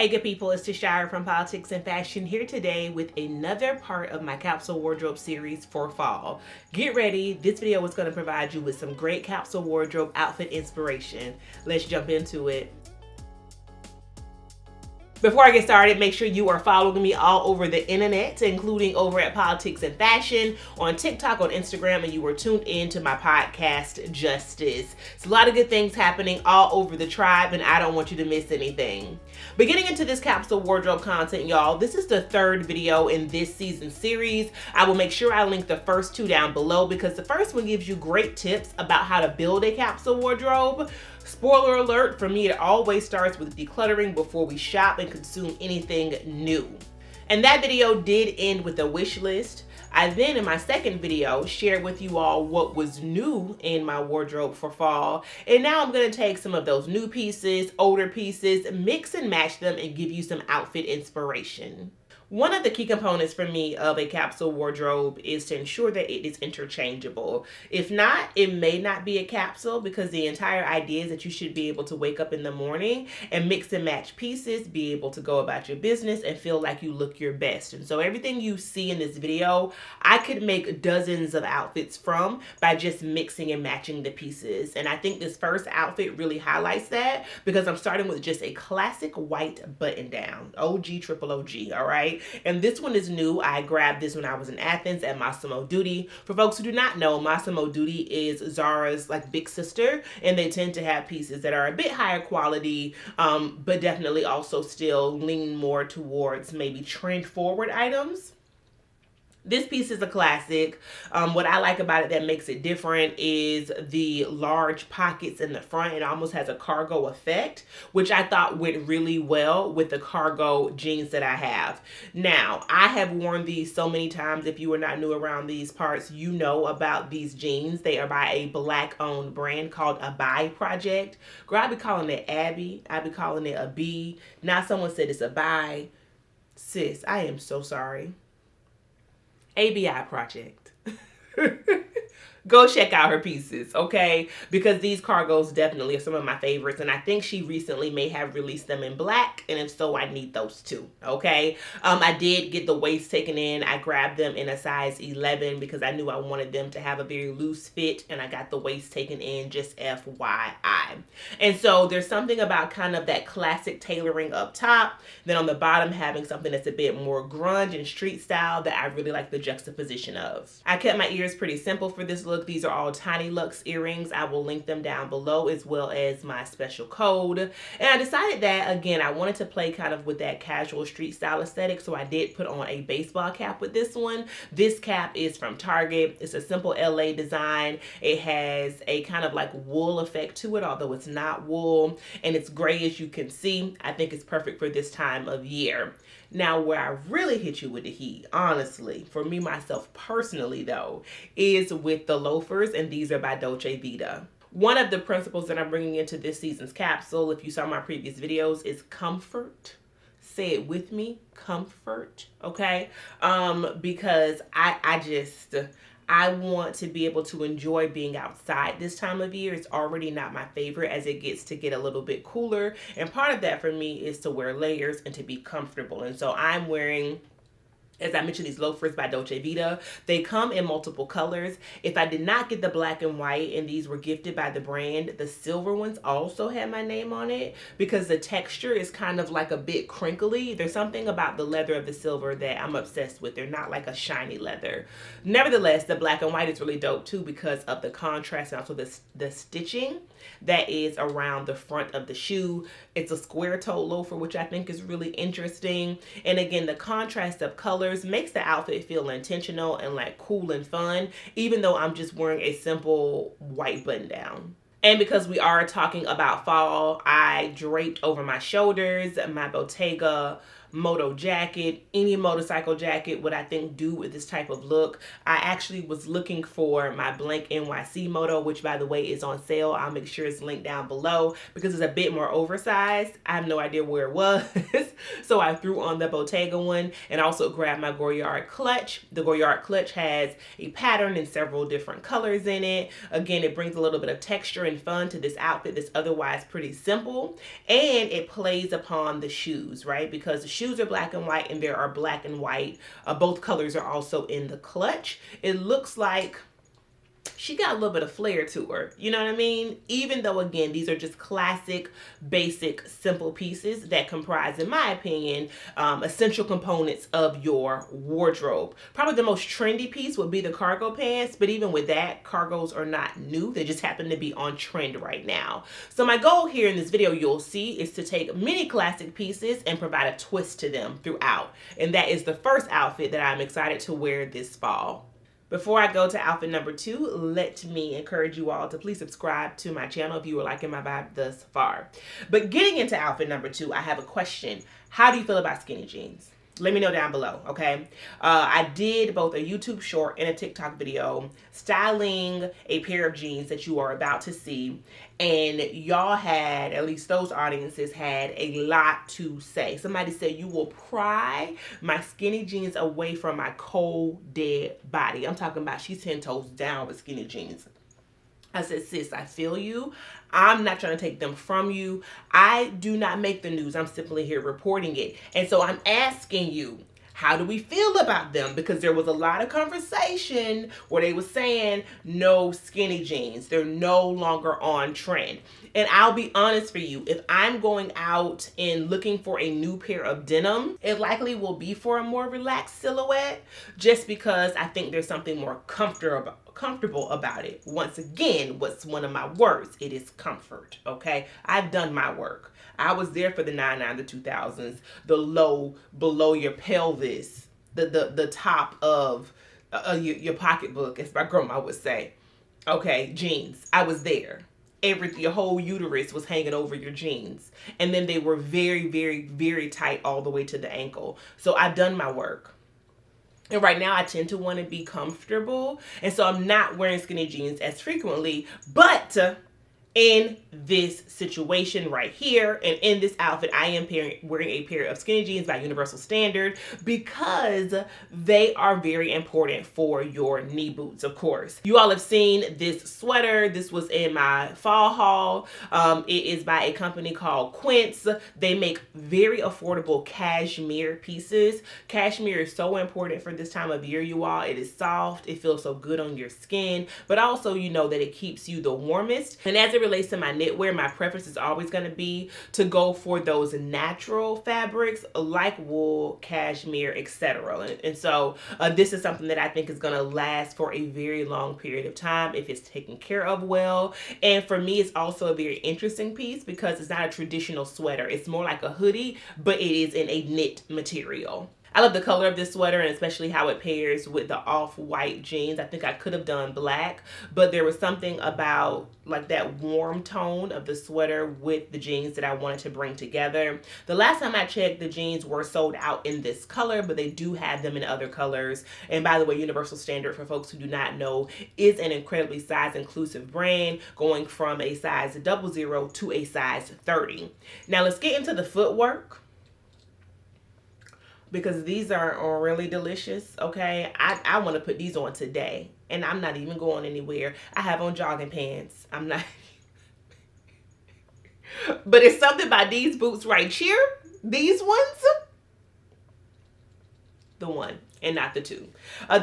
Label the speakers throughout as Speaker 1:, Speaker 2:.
Speaker 1: Hey good people, it's Tashira from Politics and Fashion here today with another part of my capsule wardrobe series for fall. Get ready, this video is going to provide you with some great capsule wardrobe outfit inspiration. Let's jump into it. Before I get started, make sure you are following me all over the internet, including over at Politics and Fashion, on TikTok, on Instagram, and you are tuned in to my podcast, Justice. It's a lot of good things happening all over the tribe, and I don't want you to miss anything. But getting into this capsule wardrobe content, y'all, this is the third video in this season series. I will make sure I link the first two down below because the first one gives you great tips about how to build a capsule wardrobe. Spoiler alert, for me it always starts with decluttering before we shop and consume anything new. And that video did end with a wish list. I then, in my second video, shared with you all what was new in my wardrobe for fall. And now I'm going to take some of those new pieces, older pieces, mix and match them and give you some outfit inspiration. One of the key components for me of a capsule wardrobe is to ensure that it is interchangeable. If not, it may not be a capsule because the entire idea is that you should be able to wake up in the morning and mix and match pieces, be able to go about your business and feel like you look your best. And so everything you see in this video, I could make dozens of outfits from by just mixing and matching the pieces. And I think this first outfit really highlights that because I'm starting with just a classic white button down, OG triple OG, all right? And this one is new. I grabbed this when I was in Athens at Massimo Dutti. For folks who do not know, Massimo Dutti is Zara's like big sister, and they tend to have pieces that are a bit higher quality, but definitely also still lean more towards maybe trend forward items. This piece is a classic. What I like about it that makes it different is the large pockets in the front. It almost has a cargo effect, which I thought went really well with the cargo jeans that I have. Now, I have worn these so many times. If you are not new around these parts, you know about these jeans. They are by a Black-owned brand called Abai Project. Girl, I be calling it Abby. I be calling it a B. Now someone said it's Abai. Sis, I am so sorry. ABI Project. Go check out her pieces, okay? Because these cargos definitely are some of my favorites, and I think she recently may have released them in black, and if so, I need those too, okay? I did get the waist taken in. I grabbed them in a size 11 because I knew I wanted them to have a very loose fit, and I got the waist taken in, just FYI. And so there's something about kind of that classic tailoring up top, then on the bottom having something that's a bit more grunge and street style that I really like the juxtaposition of. I kept my ears pretty simple for this look. These are all Tiny Lux earrings. I will link them down below as well as my special code. And I decided that, again, I wanted to play kind of with that casual street style aesthetic, so I did put on a baseball cap with this one. This cap is from Target. It's a simple LA design. It has a kind of like wool effect to it, although it's not wool, and it's gray as you can see. I think it's perfect for this time of year. Now, where I really hit you with the heat, honestly, for me, myself personally, though, is with the loafers, and these are by Dolce Vita. One of the principles that I'm bringing into this season's capsule, if you saw my previous videos, is comfort. Say it with me, comfort, okay? Because I want to be able to enjoy being outside this time of year. It's already not my favorite as it gets to get a little bit cooler. And part of that for me is to wear layers and to be comfortable. And so I'm wearing, as I mentioned, these loafers by Dolce Vita. They come in multiple colors. If I did not get the black and white and these were gifted by the brand, the silver ones also had my name on it because the texture is kind of like a bit crinkly. There's something about the leather of the silver that I'm obsessed with. They're not like a shiny leather. Nevertheless, the black and white is really dope too because of the contrast and also the stitching that is around the front of the shoe. It's a square toe loafer, which I think is really interesting. And again, the contrast of colors makes the outfit feel intentional and like cool and fun, even though I'm just wearing a simple white button down. And because we are talking about fall, I draped over my shoulders my Bottega moto jacket, any motorcycle jacket would I think do with this type of look. I actually was looking for my blank NYC moto, which by the way is on sale. I'll make sure it's linked down below because it's a bit more oversized. I have no idea where it was, So I threw on the Bottega one and also grabbed my Goyard clutch. The Goyard clutch has a pattern in several different colors in it. Again, it brings a little bit of texture and fun to this outfit that's otherwise pretty simple. And it plays upon the shoes, right? Because the shoes are black and white and there are black and white. Both colors are also in the clutch. It looks like she got a little bit of flair to her, you know what I mean? Even though, again, these are just classic, basic, simple pieces that comprise, in my opinion, essential components of your wardrobe. Probably the most trendy piece would be the cargo pants, but even with that, cargos are not new. They just happen to be on trend right now. So my goal here in this video, you'll see, is to take many classic pieces and provide a twist to them throughout. And that is the first outfit that I'm excited to wear this fall. Before I go to outfit number 2, let me encourage you all to please subscribe to my channel if you are liking my vibe thus far. But getting into outfit number 2, I have a question. How do you feel about skinny jeans? Let me know down below, okay? I did both a YouTube short and a TikTok video styling a pair of jeans that you are about to see. And y'all had, at least those audiences had, a lot to say. Somebody said, you will pry my skinny jeans away from my cold, dead body. I'm talking about she's 10 toes down with skinny jeans. I said, sis, I feel you. I'm not trying to take them from you. I do not make the news. I'm simply here reporting it. And so I'm asking you, how do we feel about them? Because there was a lot of conversation where they were saying no skinny jeans. They're no longer on trend. And I'll be honest for you, if I'm going out and looking for a new pair of denim, it likely will be for a more relaxed silhouette, just because I think there's something more comfortable about it. Once again, what's one of my words? It is comfort, okay? I've done my work. I was there for the 99, the 2000s, the low below your pelvis, the top of your pocketbook, as my grandma would say. Okay, jeans. I was there. Your whole uterus was hanging over your jeans. And then they were very, very, very tight all the way to the ankle. So I've done my work. And right now I tend to want to be comfortable. And so I'm not wearing skinny jeans as frequently, but in this situation right here and in this outfit, I am wearing a pair of skinny jeans by Universal Standard because they are very important for your knee boots, of course. You all have seen this sweater. This was in my fall haul. It is by a company called Quince. They make very affordable cashmere pieces. Cashmere is so important for this time of year, you all. It is soft. It feels so good on your skin, but also you know that it keeps you the warmest. And as it relates to my knitwear, my preference is always going to be to go for those natural fabrics like wool, cashmere, etc. And so this is something that I think is going to last for a very long period of time if it's taken care of well. And for me, it's also a very interesting piece because it's not a traditional sweater. It's more like a hoodie, but it is in a knit material. I love the color of this sweater and especially how it pairs with the off-white jeans. I think I could have done black, but there was something about like that warm tone of the sweater with the jeans that I wanted to bring together. The last time I checked, the jeans were sold out in this color, but they do have them in other colors. And by the way, Universal Standard, for folks who do not know, is an incredibly size-inclusive brand, going from a size 00 to a size 30. Now let's get into the footwork, because these are really delicious, okay? I want to put these on today, and I'm not even going anywhere. I have on jogging pants. I'm not. But it's something about these boots right here. These ones. The one and not the two.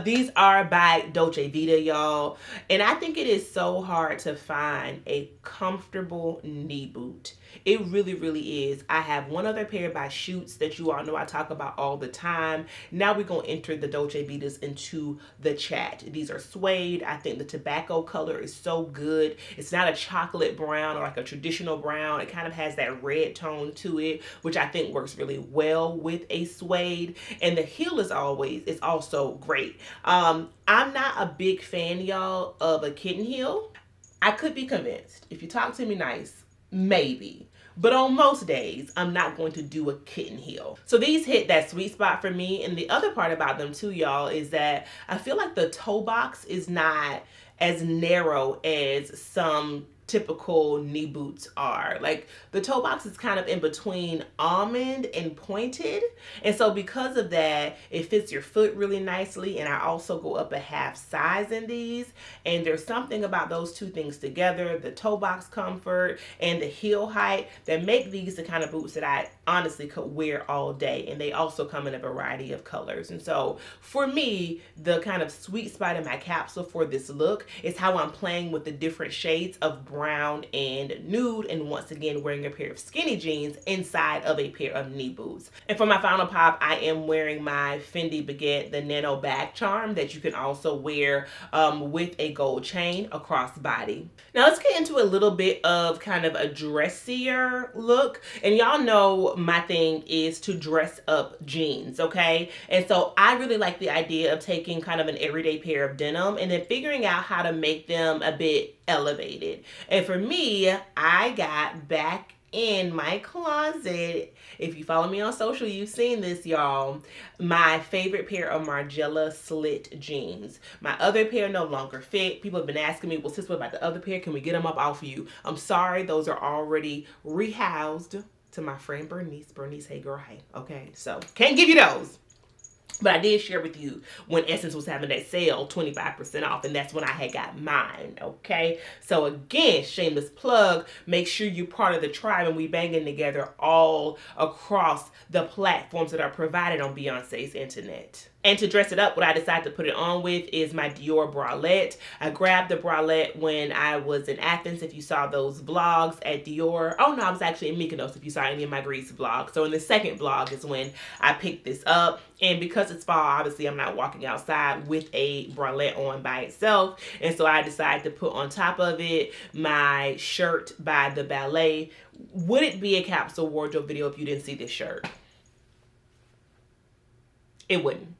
Speaker 1: These are by Dolce Vita, y'all. And I think it is so hard to find a comfortable knee boot. It really, really is. I have one other pair by Schutz that you all know I talk about all the time. Now we're going to enter the Dolce Vitas into the chat. These are suede. I think the tobacco color is so good. It's not a chocolate brown or like a traditional brown. It kind of has that red tone to it, which I think works really well with a suede. And the heel is also great. I'm not a big fan, y'all, of a kitten heel. I could be convinced. If you talk to me nice, maybe. But on most days, I'm not going to do a kitten heel. So these hit that sweet spot for me. And the other part about them too, y'all, is that I feel like the toe box is not as narrow as some typical knee boots are. Like the toe box is kind of in between almond and pointed. And so because of that, it fits your foot really nicely. And I also go up a half size in these. And there's something about those two things together, the toe box comfort and the heel height, that make these the kind of boots that I honestly could wear all day. And they also come in a variety of colors. And so for me, the kind of sweet spot in my capsule for this look is how I'm playing with the different shades of brown and nude, and once again wearing a pair of skinny jeans inside of a pair of knee boots. And for my final pop, I am wearing my Fendi Baguette, the Nano Back Charm, that you can also wear with a gold chain across body. Now let's get into a little bit of kind of a dressier look. And y'all know my thing is to dress up jeans, okay? And so I really like the idea of taking kind of an everyday pair of denim and then figuring out how to make them a bit elevated. And for me, I got back in my closet. If you follow me on social, you've seen this, y'all. My favorite pair of Margiela slit jeans. My other pair no longer fit. People have been asking me, well, sis, what about the other pair? Can we get them up off you? I'm sorry, those are already rehoused to my friend Bernice. Bernice, hey girl, hey. Okay, so can't give you those. But I did share with you when Essence was having that sale, 25% off, and that's when I had got mine, okay? So again, shameless plug, make sure you're part of the tribe and we banging together all across the platforms that are provided on Beyonce's internet. And to dress it up, what I decided to put it on with is my Dior bralette. I grabbed the bralette when I was in Athens, if you saw those vlogs at Dior. Oh no, I was actually in Mykonos, if you saw any of my Greece vlogs. So in the second vlog is when I picked this up. And because it's fall, obviously I'm not walking outside with a bralette on by itself. And so I decided to put on top of it my shirt by the Ballet. Would it be a capsule wardrobe video if you didn't see this shirt? It wouldn't.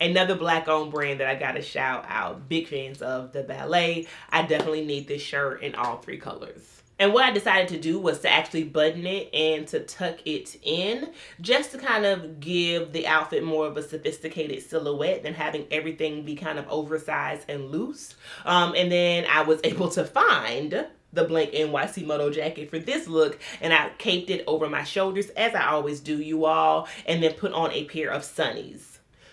Speaker 1: Another black-owned brand that I gotta shout out. Big fans of the Ballet. I definitely need this shirt in all three colors. And what I decided to do was to actually button it and to tuck it in, just to kind of give the outfit more of a sophisticated silhouette than having everything be kind of oversized and loose. And then I was able to find the blank NYC Moto jacket for this look, and I caped it over my shoulders as I always do, you all, and then put on a pair of sunnies.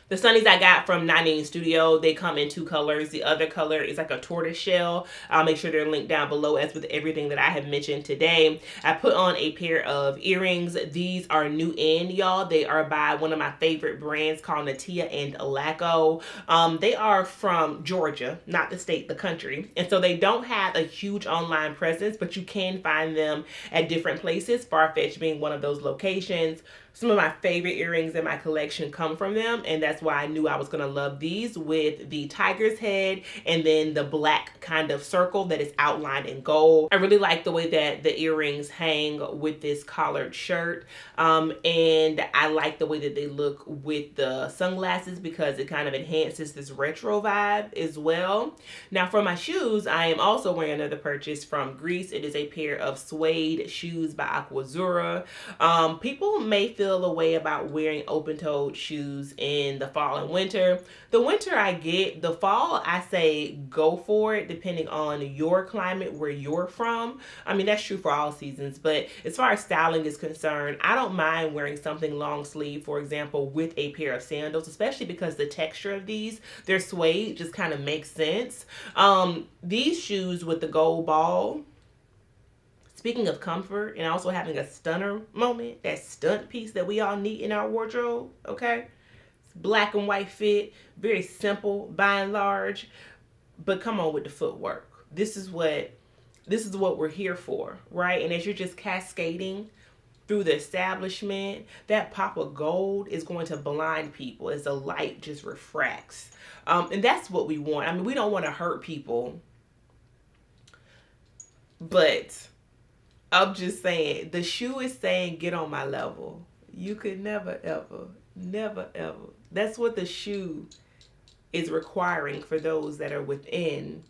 Speaker 1: The sunnies I got from 99 Studio, they come in two colors. The other color is like a tortoise shell. I'll make sure they're linked down below, as with everything that I have mentioned today. I put on a pair of earrings. These are new in, y'all. They are by one of my favorite brands called Natia and Alaco. They are from Georgia, not the state, the country. And so they don't have a huge online presence, but you can find them at different places, Farfetch being one of those locations. Some of my favorite earrings in my collection come from them, and that's why I knew I was going to love these, with the tiger's head and then the black kind of circle that is outlined in gold. I really like the way that the earrings hang with this collared shirt, and I like the way that they look with the sunglasses because it kind of enhances this retro vibe as well. Now for my shoes, I am also wearing another purchase from Greece. It is a pair of suede shoes by Aquazzura. People may feel a way about wearing open-toed shoes in the fall and winter. The winter I get. The fall I say go for it, depending on your climate, where you're from. I mean, that's true for all seasons, but as far as styling is concerned, I don't mind wearing something long sleeve, for example, with a pair of sandals, especially because the texture of these, they're suede, just kind of makes sense. These shoes with the gold ball, speaking of comfort and also having a stunner moment, that stunt piece that we all need in our wardrobe, okay? It's black and white fit, very simple by and large, but come on with the footwork. This is what we're here for, right? And as you're just cascading through the establishment, that pop of gold is going to blind people as the light just refracts. And that's what we want. I mean, we don't want to hurt people, but I'm just saying, the shoe is saying, get on my level. You could never, ever, never, ever. That's what the shoe is requiring for those that are within,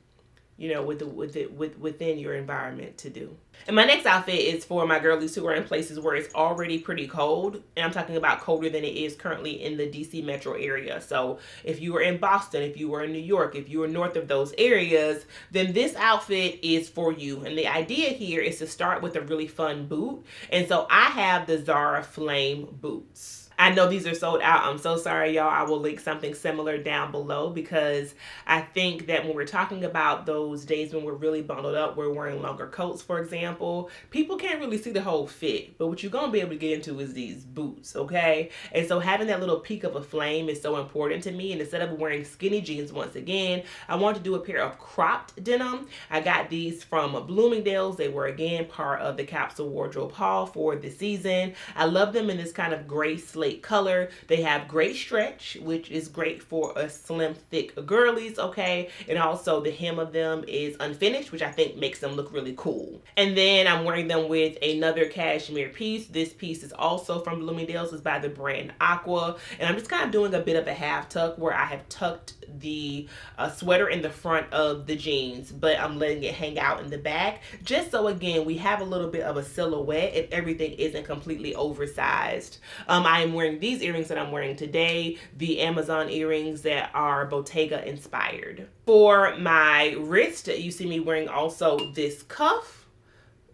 Speaker 1: you know, within your environment to do. And my next outfit is for my girlies who are in places where it's already pretty cold. And I'm talking about colder than it is currently in the DC metro area. So if you were in Boston, if you were in New York, if you were north of those areas, then this outfit is for you. And the idea here is to start with a really fun boot. And so I have the Zara Flame boots. I know these are sold out. I'm so sorry, y'all. I will link something similar down below because I think that when we're talking about those days when we're really bundled up, we're wearing longer coats, for example, people can't really see the whole fit. But what you're going to be able to get into is these boots, okay? And so having that little peak of a flame is so important to me. And instead of wearing skinny jeans once again, I want to do a pair of cropped denim. I got these from Bloomingdale's. They were, again, part of the Capsule wardrobe haul for the season. I love them in this kind of gray slate color. They have great stretch, which is great for us slim, thick girlies, okay? And also the hem of them is unfinished, which I think makes them look really cool. And then I'm wearing them with another cashmere piece. This piece is also from Bloomingdale's. It's by the brand Aqua. And I'm just kind of doing a bit of a half tuck where I have tucked the sweater in the front of the jeans, but I'm letting it hang out in the back, just so again we have a little bit of a silhouette and everything isn't completely oversized. I am wearing these earrings that I'm wearing today, the Amazon earrings that are Bottega inspired. For my wrist, you see me wearing also this cuff,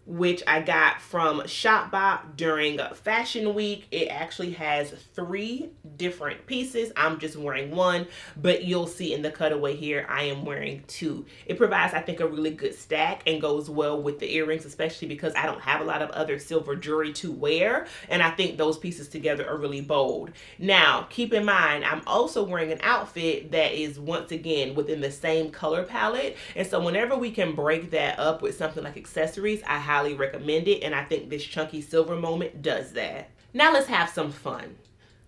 Speaker 1: which I got from Shopbop during Fashion Week. It actually has 3 different pieces. I'm just wearing one, but you'll see in the cutaway here, I am wearing 2. It provides, I think, a really good stack and goes well with the earrings, especially because I don't have a lot of other silver jewelry to wear, and I think those pieces together are really bold. Now, keep in mind, I'm also wearing an outfit that is, once again, within the same color palette, and so whenever we can break that up with something like accessories, I highly recommend it, and I think this chunky silver moment does that. Now let's have some fun.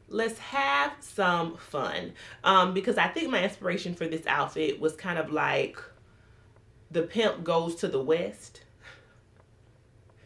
Speaker 1: Let's have some fun. Because I think my inspiration for this outfit was kind of like the pimp goes to the west.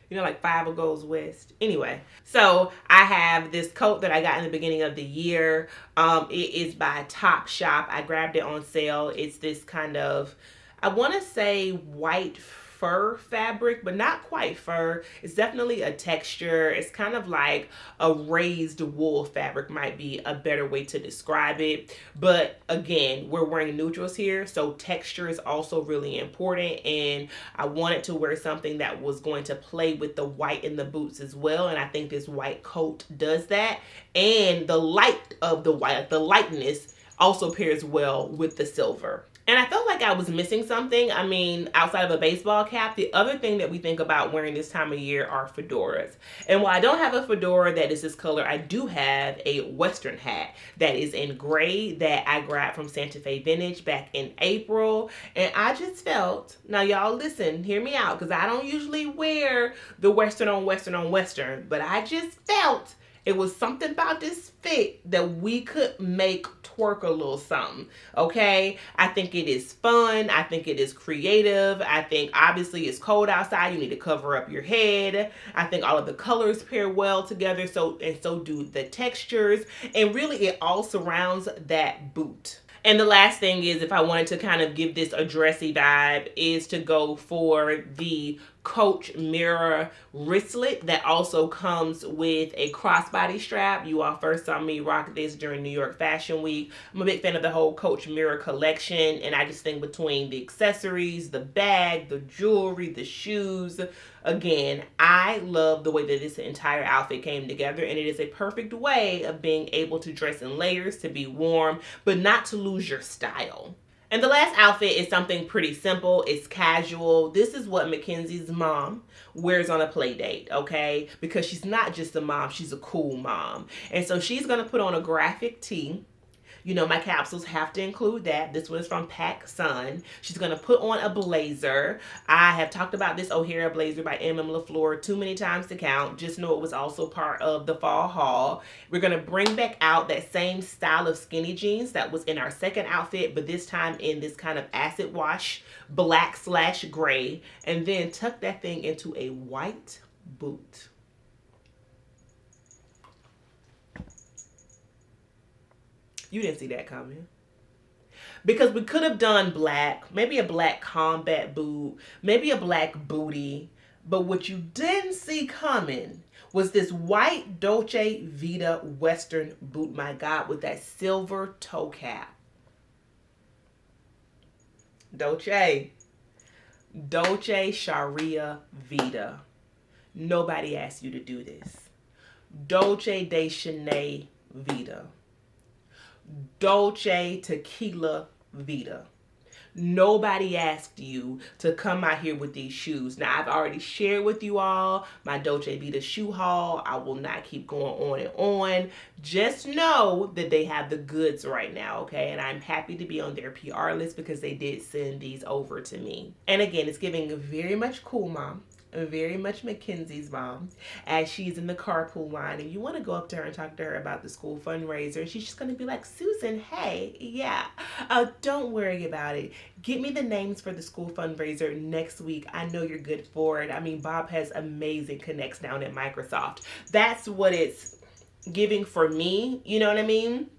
Speaker 1: You know, like Five goes west. Anyway, so I have this coat that I got in the beginning of the year. It is by Topshop. I grabbed it on sale. It's this kind of, I want to say white fur fabric, but not quite fur. It's definitely a texture. It's kind of like a raised wool fabric might be a better way to describe it. But again, we're wearing neutrals here, so texture is also really important, and I wanted to wear something that was going to play with the white in the boots as well, and I think this white coat does that. And the light of the white, the lightness, also pairs well with the silver. And I felt like I was missing something. I mean, outside of a baseball cap, the other thing that we think about wearing this time of year are fedoras. And while I don't have a fedora that is this color, I do have a Western hat that is in gray that I grabbed from Santa Fe Vintage back in April. And I just felt, now y'all listen, hear me out, because I don't usually wear the Western on Western on Western, but I just felt it was something about this fit that we could make twerk a little something, okay? I think it is fun. I think it is creative. I think obviously it's cold outside. You need to cover up your head. I think all of the colors pair well together, so do the textures. And really it all surrounds that boot. And the last thing is, if I wanted to kind of give this a dressy vibe, is to go for the Coach mirror wristlet that also comes with a crossbody strap. You all first saw me rock this during New York Fashion Week. I'm a big fan of the whole Coach mirror collection, and I just think between the accessories, the bag, the jewelry, the shoes, again, I love the way that this entire outfit came together, and it is a perfect way of being able to dress in layers, to be warm, but not to lose your style. And the last outfit is something pretty simple. It's casual. This is what Mackenzie's mom wears on a play date, okay? Because she's not just a mom, she's a cool mom. And so she's going to put on a graphic tee. You know, my capsules have to include that. This one is from PacSun. She's going to put on a blazer. I have talked about this O'Hara blazer by M.M. LaFleur too many times to count. Just know it was also part of the fall haul. We're going to bring back out that same style of skinny jeans that was in our second outfit, but this time in this kind of acid wash black/gray, and then tuck that thing into a white boot. You didn't see that coming. Because we could have done black, maybe a black combat boot, maybe a black bootie, But what you didn't see coming was this white Dolce Vita Western boot, my God, with that silver toe cap. Dolce Sharia Vita. Nobody asked you to do this. Dolce de Chanel Vita. Dolce Tequila Vita. Nobody asked you to come out here with these shoes. Now, I've already shared with you all my Dolce Vita shoe haul. I will not keep going on and on. Just know that they have the goods right now, okay? And I'm happy to be on their PR list because they did send these over to me. And again, it's giving very much Cool Mom, very much Mackenzie's mom, as she's in the carpool line, and you want to go up to her and talk to her about the school fundraiser. She's just going to be like, Susan, hey, yeah, don't worry about it. Get me the names for the school fundraiser next week. I know you're good for it. I mean, Bob has amazing connects down at Microsoft. That's what it's giving for me. You know what I mean?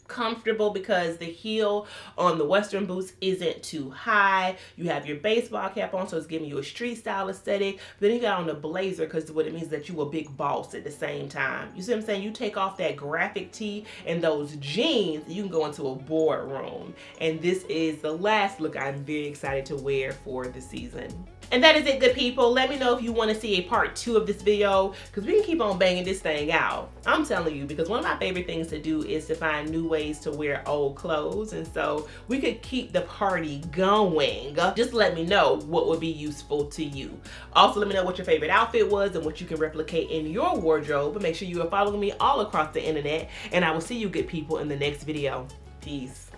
Speaker 1: Comfortable because the heel on the Western boots isn't too high. You have your baseball cap on, so it's giving you a street style aesthetic. But then you got on the blazer because what it means is that you a big boss at the same time. You see what I'm saying? You take off that graphic tee and those jeans, you can go into a boardroom. And this is the last look I'm very excited to wear for the season. And that is it, good people. Let me know if you want to see a part 2 of this video, because we can keep on banging this thing out. I'm telling you, because one of my favorite things to do is to find new ways to wear old clothes. And so we could keep the party going. Just let me know what would be useful to you. Also, let me know what your favorite outfit was and what you can replicate in your wardrobe. But make sure you are following me all across the internet. And I will see you good people in the next video. Peace.